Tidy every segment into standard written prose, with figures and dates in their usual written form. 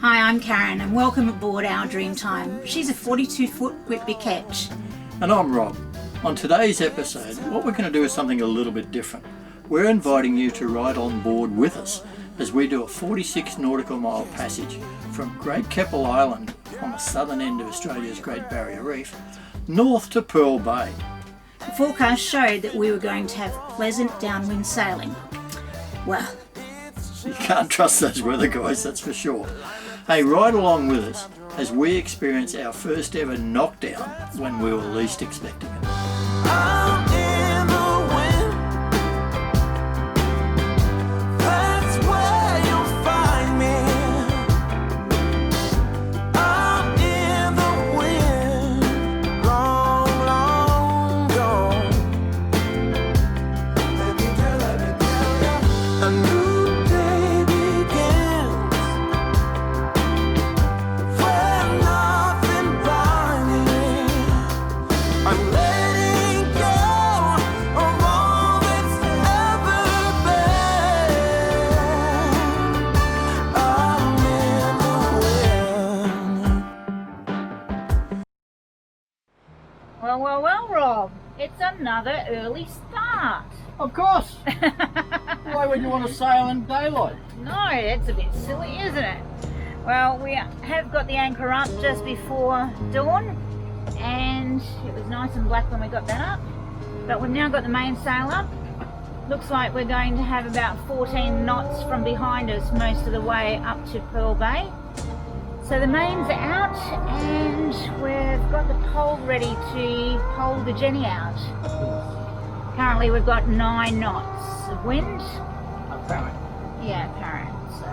Hi, I'm Karen and welcome aboard our Dreamtime. She's a 42-foot Whitby Ketch. And I'm Rob. On today's episode, what we're going to do is something a little bit different. We're inviting you to ride on board with us as we do a 46 nautical mile passage from Great Keppel Island on the southern end of Australia's Great Barrier Reef, north to Pearl Bay. The forecast showed that we were going to have pleasant downwind sailing. Well, You can't trust those weather guys, that's for sure. Hey, ride along with us as we experience our first ever knockdown when we were least expecting it. Well, Rob, it's another early start. Of course! Why would you want to sail in daylight? No, that's a bit silly, isn't it? Well, we have got the anchor up just before dawn, and it was nice and black when we got that up. But we've now got the mainsail up. Looks like we're going to have about 14 knots from behind us most of the way up to Pearl Bay. So the main's out and we've got the pole ready to pole the Jenny out. Currently we've got 9 knots of wind. Apparent. Yeah, apparent. So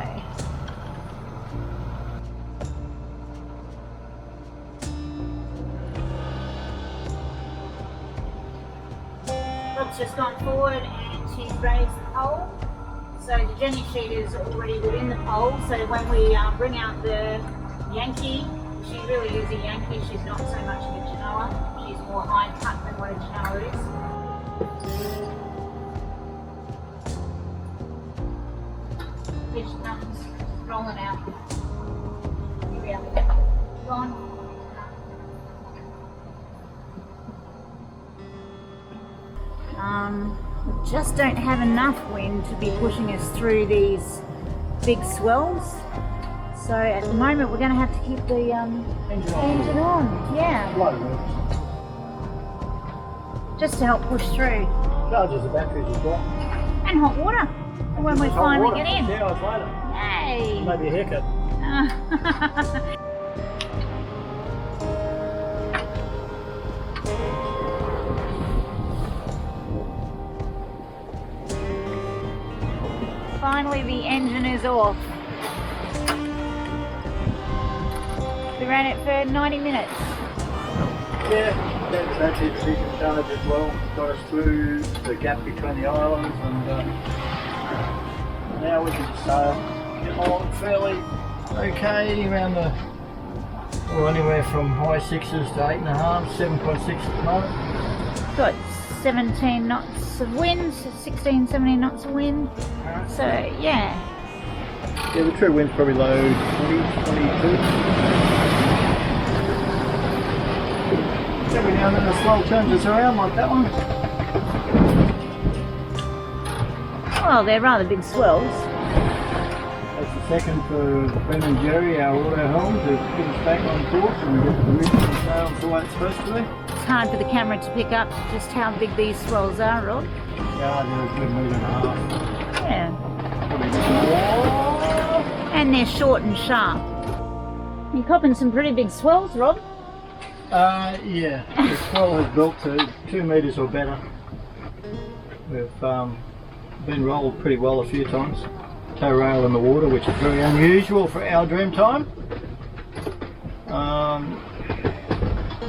Rob's just gone forward and she's raised the pole. So the Jenny sheet is already within the pole. So when we bring out the Yankee, she really is a Yankee, she's not so much of a Genoa, she's more high cut than what a Genoa is. Fish comes rolling out. Here we are. Gone. We just don't have enough wind to be pushing us through these big swells. So at the moment we're going to have to keep the engine on, yeah. Just to help push through. Charges the batteries as well. And hot water for when we finally get in. 2 hours later. Yay! Maybe a haircut. Finally the engine is off. We ran it for 90 minutes. Yeah, that battery decision charge as well. Got us through the gap between the islands and now we can sail. Get along fairly okay around the, well, anywhere from high 6s to 8.5, 7.6 at the moment. Got 17 knots of wind, 16, 17 knots of wind. So yeah. Yeah, the true wind's probably low 20, 22. Every now and then the swell turns us around like that one. Well, they're rather big swells. That's the second for Ben and Jerry, our auto home, to put us back on course and get the reef and sails the way it's supposed to be. It's hard for the camera to pick up just how big these swells are, Rod. Yeah, they're a good metre and a half. Yeah. Probably. And they're short and sharp. You're copping some pretty big swells, Rob. Yeah, the swell has built to 2 metres or better. We've been rolled pretty well a few times. Tow rail in the water, which is very unusual for our Dreamtime.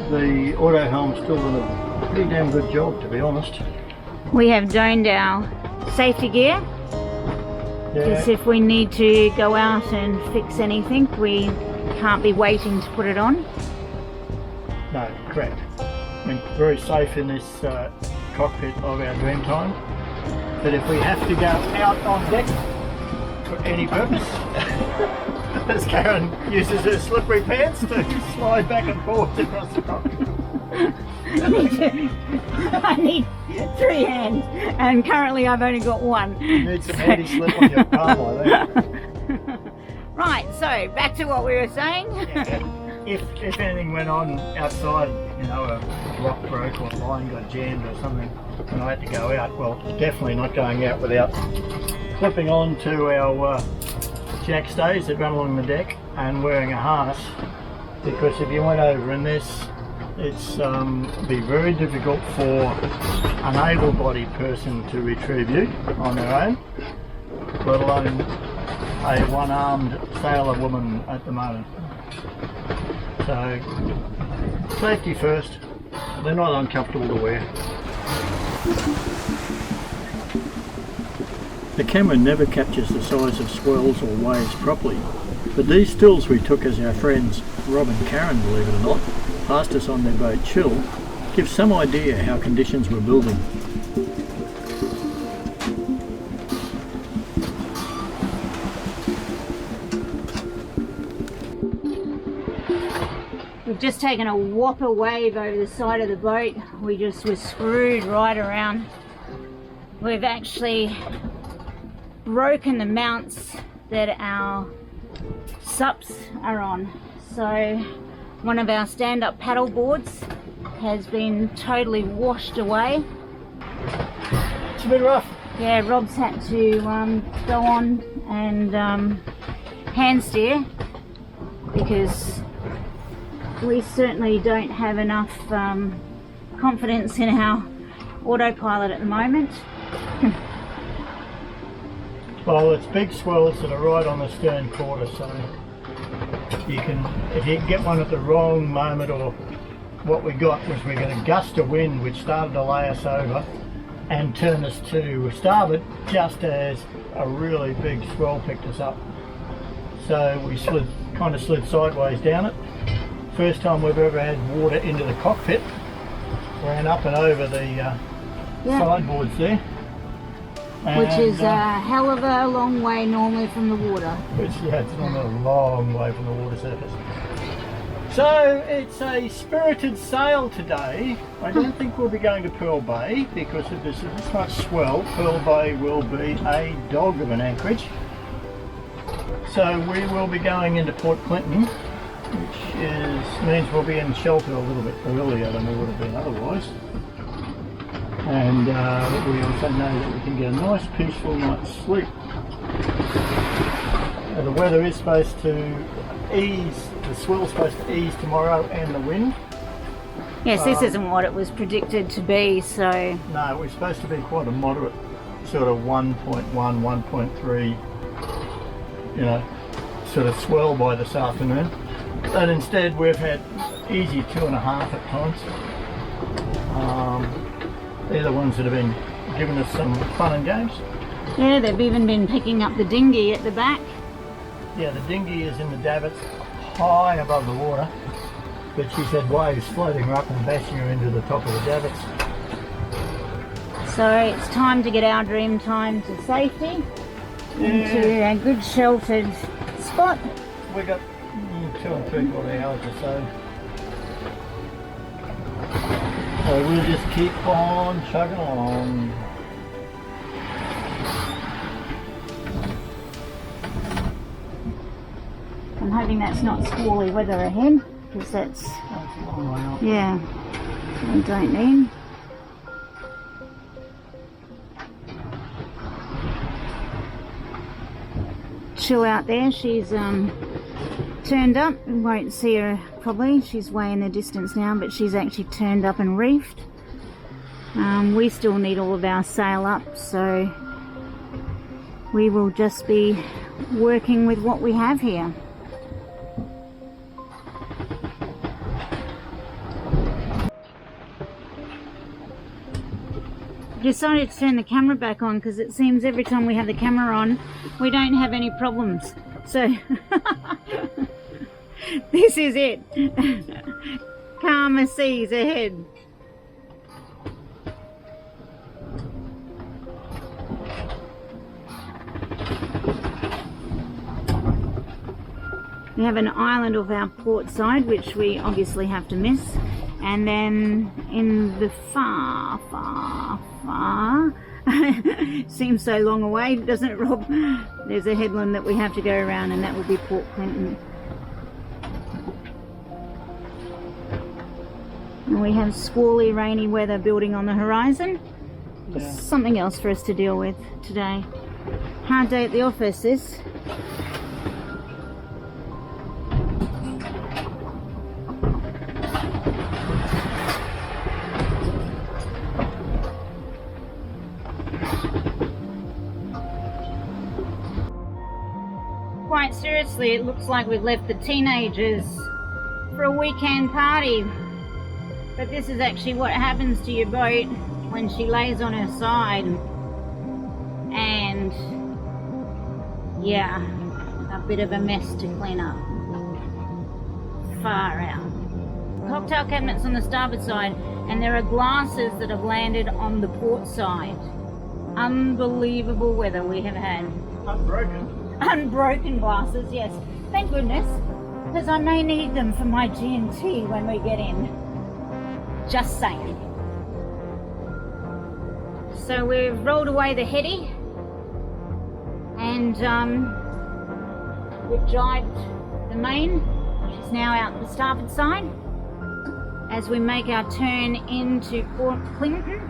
The auto helm's still done a pretty damn good job, to be honest. We have donned our safety gear. Because if we need to go out and fix anything, we can't be waiting to put it on. No, correct. I mean, very safe in this cockpit of our Dreamtime. But if we have to go out on deck for any purpose, as Karen uses her slippery pants to slide back and forth across the dock. I need 3 hands, and currently I've only got 1. You need some anti-slip on your palm, I think. Right, so back to what we were saying. If anything went on outside, you know, a rock broke or a line got jammed or something, and I had to go out, well, definitely not going out without clipping on to our jack stays that run along the deck and wearing a harness, because if you went over in this, it's be very difficult for an able-bodied person to retrieve you on their own, let alone a one-armed sailor woman at the moment. So, safety first. They're not uncomfortable to wear. The camera never captures the size of swells or waves properly, but these stills we took as our friends Rob and Karen, believe it or not, passed us on their boat Chill, give some idea how conditions were building. We've just taken a whopper wave over the side of the boat. We just were screwed right around. We've actually broken the mounts that our sups are on. So one of our stand-up paddle boards has been totally washed away. It's a bit rough. Yeah, Rob's had to go on and hand steer, because we certainly don't have enough confidence in our autopilot at the moment. Well, it's big swells that are right on the stern quarter, so you can, if you get one at the wrong moment, or what we got was we got a gust of wind which started to lay us over and turn us to starboard just as a really big swell picked us up. So we kind of slid sideways down it. First time we've ever had water into the cockpit. Ran up and over the sideboards there. Which is a hell of a long way normally from the water. Which, yeah, it's not a long way from the water surface. So it's a spirited sail today. I don't think we'll be going to Pearl Bay, because if there's this much swell, Pearl Bay will be a dog of an anchorage. So we will be going into Port Clinton, which means we'll be in shelter a little bit earlier than we would have been otherwise. And we also know that we can get a nice peaceful night's sleep. The weather is supposed to ease, the swell's supposed to ease tomorrow, and the wind. Yes, this isn't what it was predicted to be, so... No, it was supposed to be quite a moderate sort of 1.1, 1.3, you know, sort of swell by this afternoon. But instead we've had easy 2.5 at times. They're the ones that have been giving us some fun and games. Yeah, they've even been picking up the dinghy at the back. Yeah, the dinghy is in the davits, high above the water, but she's had waves floating her up and bashing her into the top of the davits. So it's time to get our Dreamtime to safety, into a good sheltered spot. We got 2 3/4 hours or so. So we'll just keep on chugging along. I'm hoping that's not squally weather ahead, because that's a long way off. yeah, we don't need. Chill out there, she's turned up. We won't see her probably, she's way in the distance now, but she's actually turned up and reefed. We still need all of our sail up, so we will just be working with what we have here. Decided to turn the camera back on because it seems every time we have the camera on we don't have any problems, so this is it. Calmer seas ahead. We have an island off our port side, which we obviously have to miss. And then in the far seems so long away, doesn't it, Rob? There's a headland that we have to go around, and that will be Port Clinton. And we have squally, rainy weather building on the horizon. Yeah. Something else for us to deal with today. Hard day at the office, this. Quite seriously, it looks like we've left the teenagers for a weekend party. But this is actually what happens to your boat when she lays on her side. And yeah, a bit of a mess to clean up. Far out. Cocktail cabinets on the starboard side, and there are glasses that have landed on the port side. Unbelievable weather we have had. Unbroken glasses, yes. Thank goodness, because I may need them for my G&T when we get in. Just saying. So we've rolled away the heady, and we've jibed the main, which is now out the starboard side. As we make our turn into Port Clinton,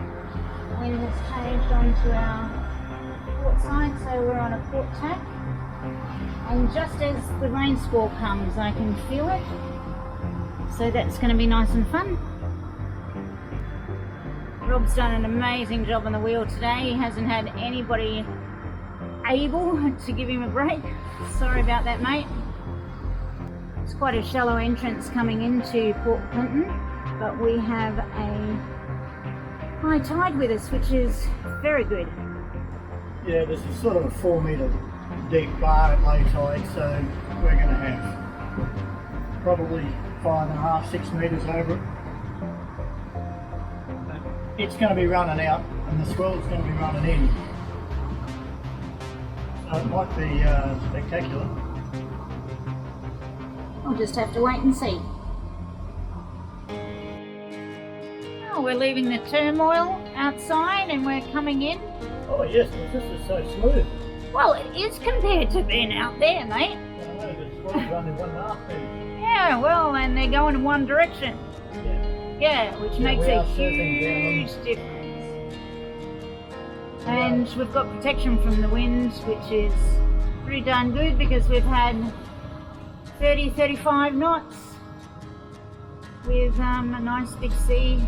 wind has changed onto our port side, so we're on a port tack. And just as the rain squall comes, I can feel it. So that's going to be nice and fun. Rob's done an amazing job on the wheel today. He hasn't had anybody able to give him a break. Sorry about that, mate. It's quite a shallow entrance coming into Port Clinton, but we have a high tide with us, which is very good. Yeah, this is sort of a 4 metre deep bar at low tide, so we're going to have probably 5.5, 6 metres over it. It's going to be running out, and the swell's going to be running in. So it might be spectacular. We'll just have to wait and see. Oh, we're leaving the turmoil outside and we're coming in. Oh yes, but this is so smooth. Well, it is compared to being out there, mate. I know, the swell's running 1.5 metres. Yeah, well, and they're going in one direction. Yeah, which makes we a are huge surfing difference. And we've got protection from the wind, which is pretty darn good because we've had 30, 35 knots with a nice big sea,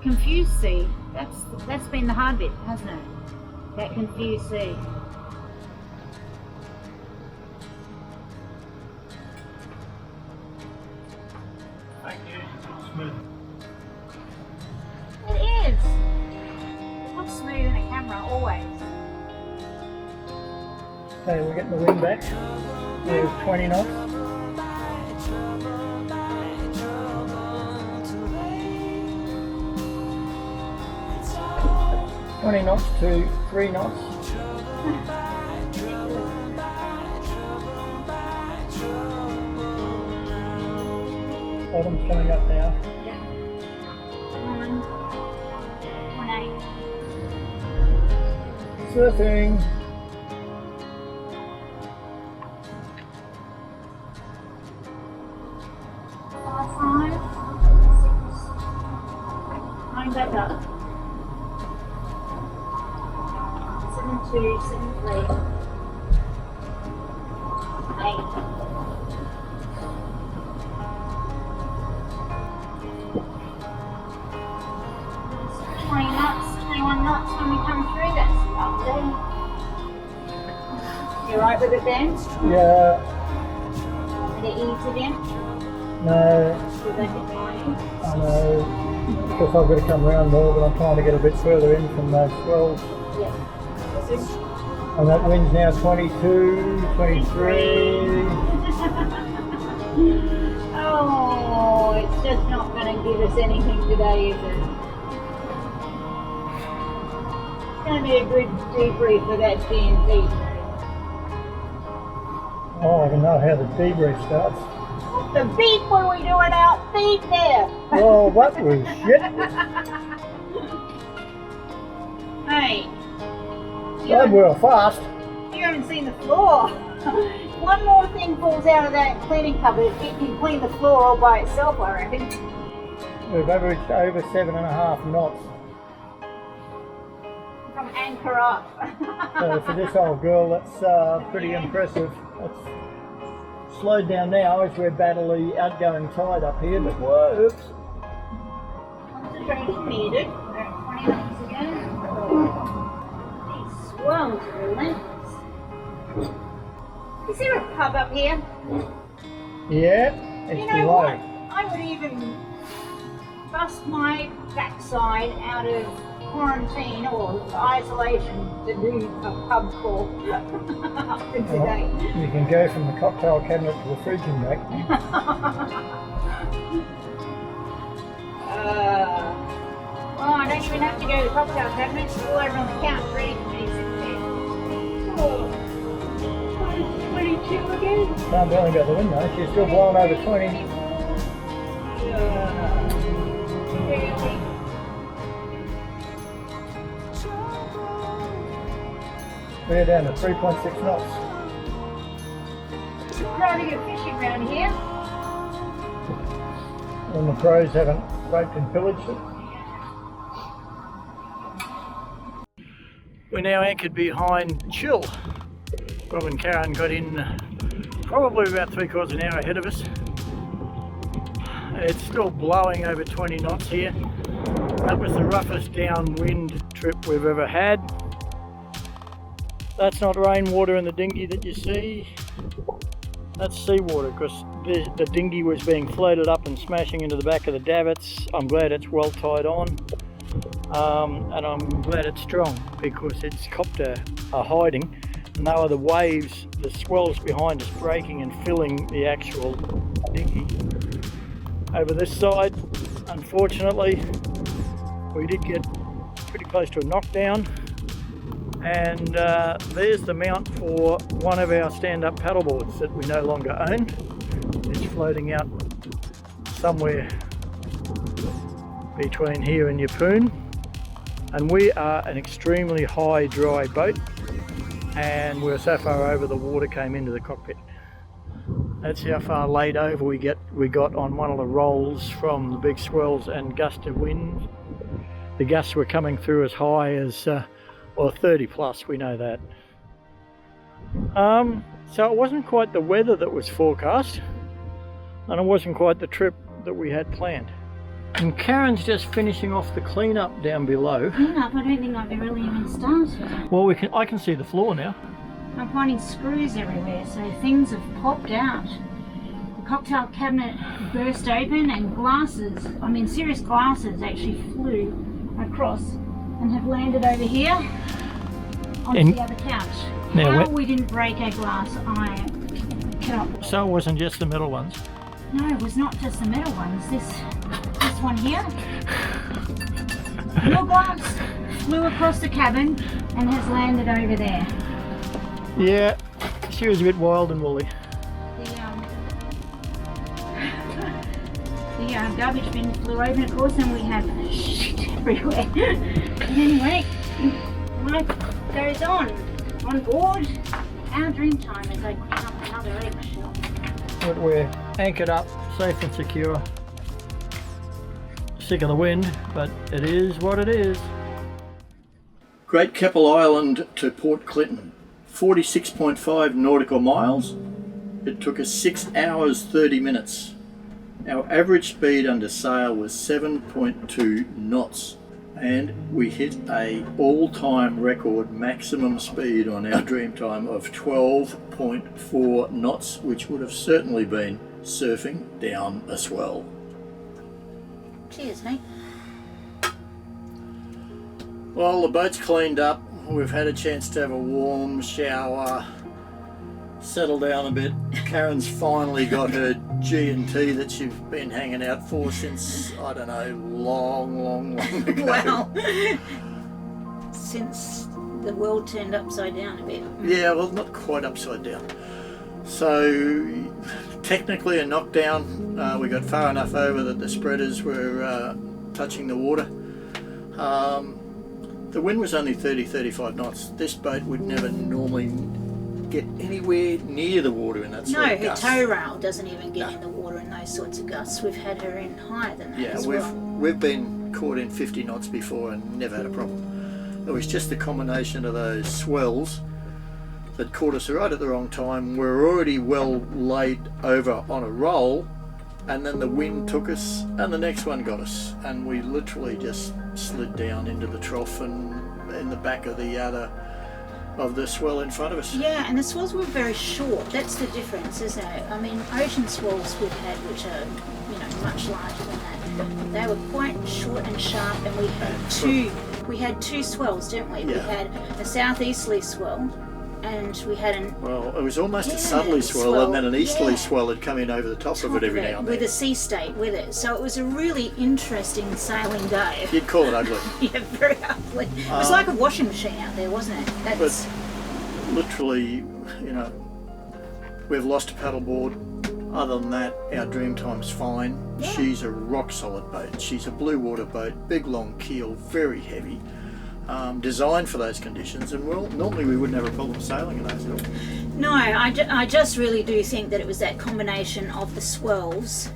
confused sea. That's been the hard bit, hasn't it? That confused sea. Thank you. It's smooth. It is. It looks smooth in a camera, always. Okay, we're getting the wind back. There's 20 knots. 20 knots to 3 knots. Bottom's coming up now. Yeah. 1.8. Surfing. Going back up. 7.2, 7.3, 8. It's 20 knots, 21 knots when we come through. That's lovely. You right with it, Ben? Yeah. Want me to ease it in? No. So they can join I know. Because I've got to come round more, but I'm trying to get a bit further in from those swells. Yeah. And that wind's now 22, 23. Oh, it's just not going to give us anything today, is it? It's going to be a good debrief for that G&T. Oh, I don't know how the debrief starts. The beat, what are we doing out deep there? Oh, what was shit? Hey, God, we're fast. you haven't seen the floor. One more thing falls out of that cleaning cupboard, it can clean the floor all by itself, I reckon. We've averaged over 7.5 knots. From anchor up. So for this old girl, that's pretty impressive. It's slowed down now as we're battling outgoing tide up here, but whoops. Concentration needed. We're at 20 minutes ago. These swells are relentless. Is there a pub up here? Yeah, it's You know below. what? I would even bust my backside out of quarantine or isolation to do a pub crawl today. You can go from the cocktail cabinet to the fridge and back. Well, I don't even have to go to the cocktail cabinet. It's all over on the couch ready for me to sit there. Oh, 22 again? Can't do anything about the wind though, she's still blowing over 20. Really? We're down to 3.6 knots. Rather go fishing around here. And the crows haven't raped and pillaged it. We're now anchored behind Chill. Rob and Karen got in probably about 3/4 an hour ahead of us. It's still blowing over 20 knots here. That was the roughest downwind trip we've ever had. That's not rainwater in the dinghy that you see. That's seawater because the dinghy was being floated up and smashing into the back of the davits. I'm glad it's well tied on. And I'm glad it's strong because it's copped a hiding. And they were the waves, the swells behind us breaking and filling the actual dinghy. Over this side, unfortunately, we did get pretty close to a knockdown. And there's the mount for one of our stand-up paddleboards that we no longer own. It's floating out somewhere between here and Yeppoon. And we are an extremely high dry boat, and we're so far over the water came into the cockpit. That's how far laid over we got on one of the rolls from the big swells and gust of wind. The gusts were coming through as high as 30 plus, we know that. So it wasn't quite the weather that was forecast, and it wasn't quite the trip that we had planned. And Karen's just finishing off the cleanup down below. Cleanup? I don't think I've really even started. Well, I can see the floor now. I'm finding screws everywhere, so things have popped out. The cocktail cabinet burst open and glasses, serious glasses actually flew across and have landed over here onto the other couch. Now, How we didn't break a glass, I cannot. So it wasn't just the metal ones? No, it was not just the metal ones. This one here, your glass flew across the cabin and has landed over there. Yeah, she was a bit wild and woolly. The garbage bin flew open, of course, and we have shit everywhere. Anyway, life goes on board our Dreamtime as I clean up another eggshell. But we're anchored up, safe and secure. Sick of the wind, but it is what it is. Great Keppel Island to Port Clinton, 46.5 nautical miles. It took us 6 hours 30 minutes. Our average speed under sail was 7.2 knots, and we hit a all-time record maximum speed on our Dreamtime of 12.4 knots, which would have certainly been surfing down a swell. Cheers, mate. Well, the boat's cleaned up. We've had a chance to have a warm shower, settle down a bit. Karen's finally got her G&T that she's been hanging out for since, I don't know, long ago. Wow. Since the world turned upside down a bit. Yeah, well, not quite upside down. So technically a knockdown, we got far enough over that the spreaders were touching the water. The wind was only 30-35 knots. This boat would never normally get anywhere near the water in that sort No, of her gust. tow rail doesn't even get in the water in those sorts of gusts. We've had her in higher than that as well. We've been caught in 50 knots before and never had a problem. It was just the combination of those swells that caught us right at the wrong time. We're already well laid over on a roll, and then the wind took us and the next one got us, and we literally just slid down into the trough and in the back of the swell in front of us. Yeah, and the swells were very short. That's the difference, isn't it? I mean, ocean swells we've had, which are, you know, much larger than that. They were quite short and sharp, and we had two swells, didn't we? Yeah. We had a southeasterly swell, and we had It was almost a southerly swell, and then an easterly swell had come in over the top of it every now and then. with a sea state with it. So it was a really interesting sailing day. You'd call it ugly. Yeah, very ugly. It was like a washing machine out there, wasn't it? That's Literally, you know, we've lost a paddleboard. Other than that, our Dreamtime's fine. Yeah. She's a rock solid boat. She's a blue water boat, big long keel, very heavy, designed for those conditions. And well, normally we wouldn't have a problem sailing in those at all. No, I just really do think that it was that combination of the swells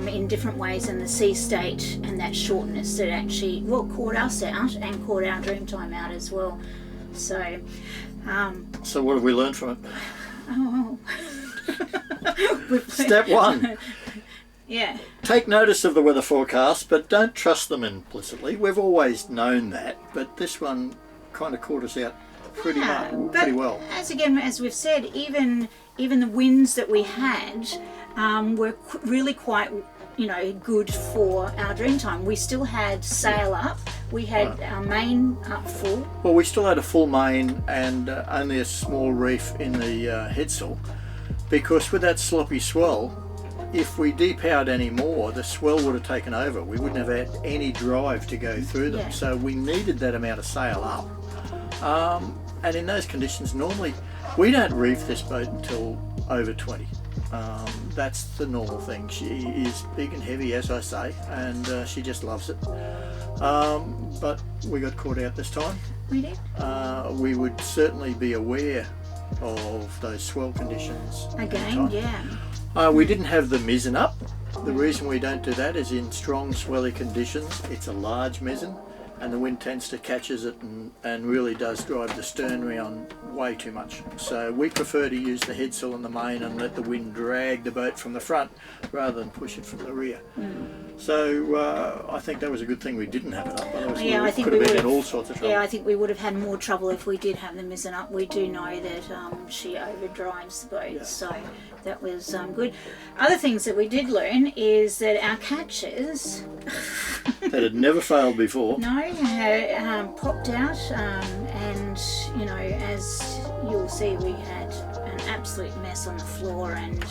in different ways and the sea state and that shortness that actually, caught us out and caught our Dreamtime out as well. So, So what have we learned from it? Step one. Yeah. Take notice of the weather forecast, but don't trust them implicitly. We've always known that, but this one kind of caught us out pretty well. As we've said, even the winds that we had were really quite, you know, good for our Dreamtime. We still had sail up. We had our main up full. Well, we still had a full main and only a small reef in the headsail, because with that sloppy swell, if we depowered any more, the swell would have taken over. We wouldn't have had any drive to go through them. Yeah. So we needed that amount of sail up. And in those conditions, normally we don't reef this boat until over 20. That's the normal thing. She is big and heavy, as I say, and she just loves it. But we got caught out this time. We did. We would certainly be aware of those swell conditions. Again, yeah. We didn't have the mizzen up. The reason we don't do that is in strong swelly conditions, it's a large mizzen, and the wind tends to catches it and really does drive the stern round way too much. So we prefer to use the headsail and the main and let the wind drag the boat from the front rather than push it from the rear. So I think that was a good thing we didn't have it up. Otherwise we could have been in all sorts of trouble. Yeah, I think we would have had more trouble if we did have the mizzen up. We do know that she overdrives the boat, so that was good. Other things that we did learn is that our catches that had never failed before. No, had popped out, and you know, as you'll see, we had an absolute mess on the floor and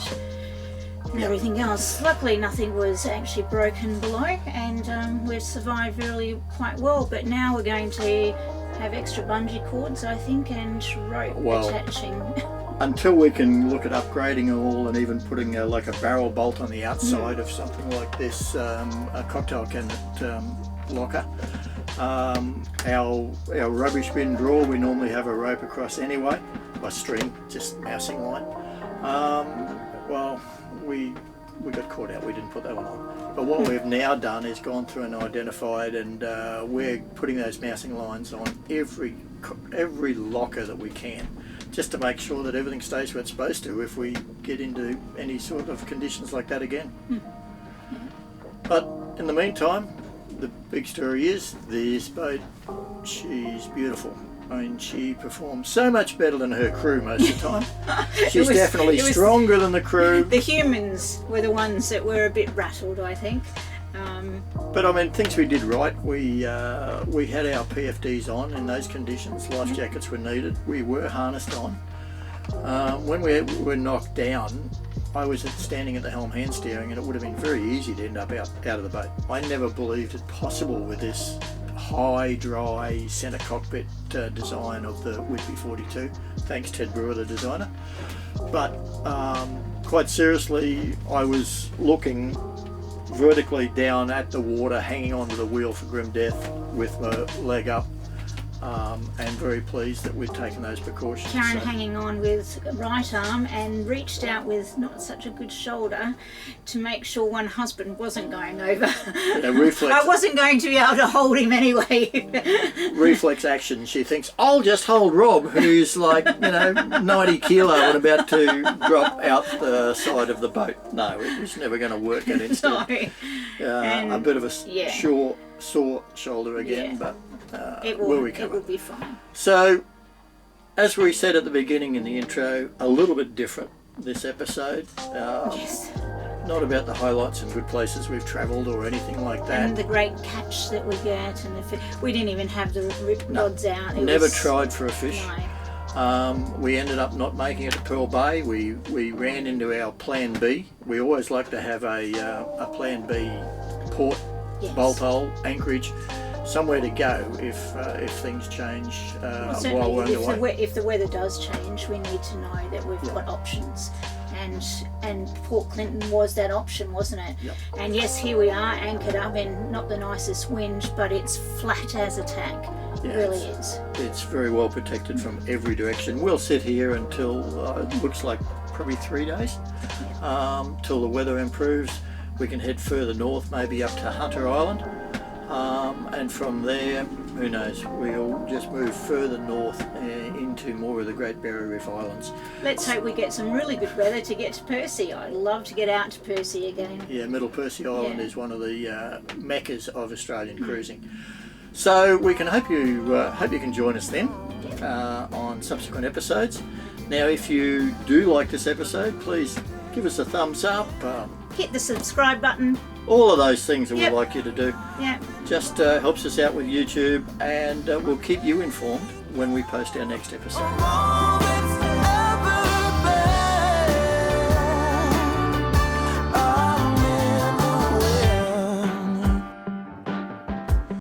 everything else. Luckily, nothing was actually broken below, and we've survived really quite well. But now we're going to have extra bungee cords, I think, and rope attaching. Until we can look at upgrading all and even putting like a barrel bolt on the outside of something like this, a cocktail cabinet locker. Our rubbish bin drawer, we normally have a rope across anyway, by string, just mousing line. We got caught out, we didn't put that one on. But what we've now done is gone through and identified, and we're putting those mousing lines on every locker that we can, just to make sure that everything stays where it's supposed to if we get into any sort of conditions like that again. But in the meantime, the big story is this boat, she's beautiful. I mean, she performs so much better than her crew most of the time. She's definitely stronger than the crew. The humans were the ones that were a bit rattled, I think. But I mean, things we did right. We had our PFDs on in those conditions. Life jackets were needed. We were harnessed on. When we were knocked down, I was standing at the helm hand steering, and it would have been very easy to end up out of the boat. I never believed it possible with this high, dry centre cockpit design of the Whitby 42. Thanks Ted Brewer, the designer. but quite seriously, I was looking vertically down at the water, hanging onto the wheel for grim death with my leg up, and very pleased that we'd taken those precautions. Karen hanging on with right arm and reached out with not such a good shoulder to make sure one husband wasn't going over. Reflex, I wasn't going to be able to hold him anyway. reflex action. She thinks, I'll just hold Rob, who's like, 90 kilo and about to drop out the side of the boat. No, it was never going to work that instant. No. A bit of a sore shoulder again, but it will recover. It will be fine. So, as we said at the beginning in the intro, a little bit different this episode. Yes. Not about the highlights and good places we've travelled or anything like that. And the great catch that we get, and we didn't even have the rods out. Never tried for a fish. No. We ended up not making it to Pearl Bay. We ran into our plan B. We always like to have a plan B port, Yes. bolt hole, anchorage, somewhere to go if things change while we're underway. If the weather does change, we need to know that we've got options. And Port Clinton was that option, wasn't it? Yep. And yes, here we are anchored up in not the nicest wind, but it's flat as a tack. It really is. It's very well protected from every direction. We'll sit here until it looks like probably 3 days, till the weather improves. We can head further north, maybe up to Hunter Island, and from there, who knows, we'll just move further north into more of the Great Barrier Reef Islands. Let's hope we get some really good weather to get to Percy. I'd love to get out to Percy again. Yeah, Middle Percy Island is one of the meccas of Australian cruising. So we can hope you can join us then on subsequent episodes. Now, if you do like this episode, please give us a thumbs up. Hit the subscribe button. All of those things that we'd like you to do. Yeah. Just helps us out with YouTube, and we'll keep you informed when we post our next episode.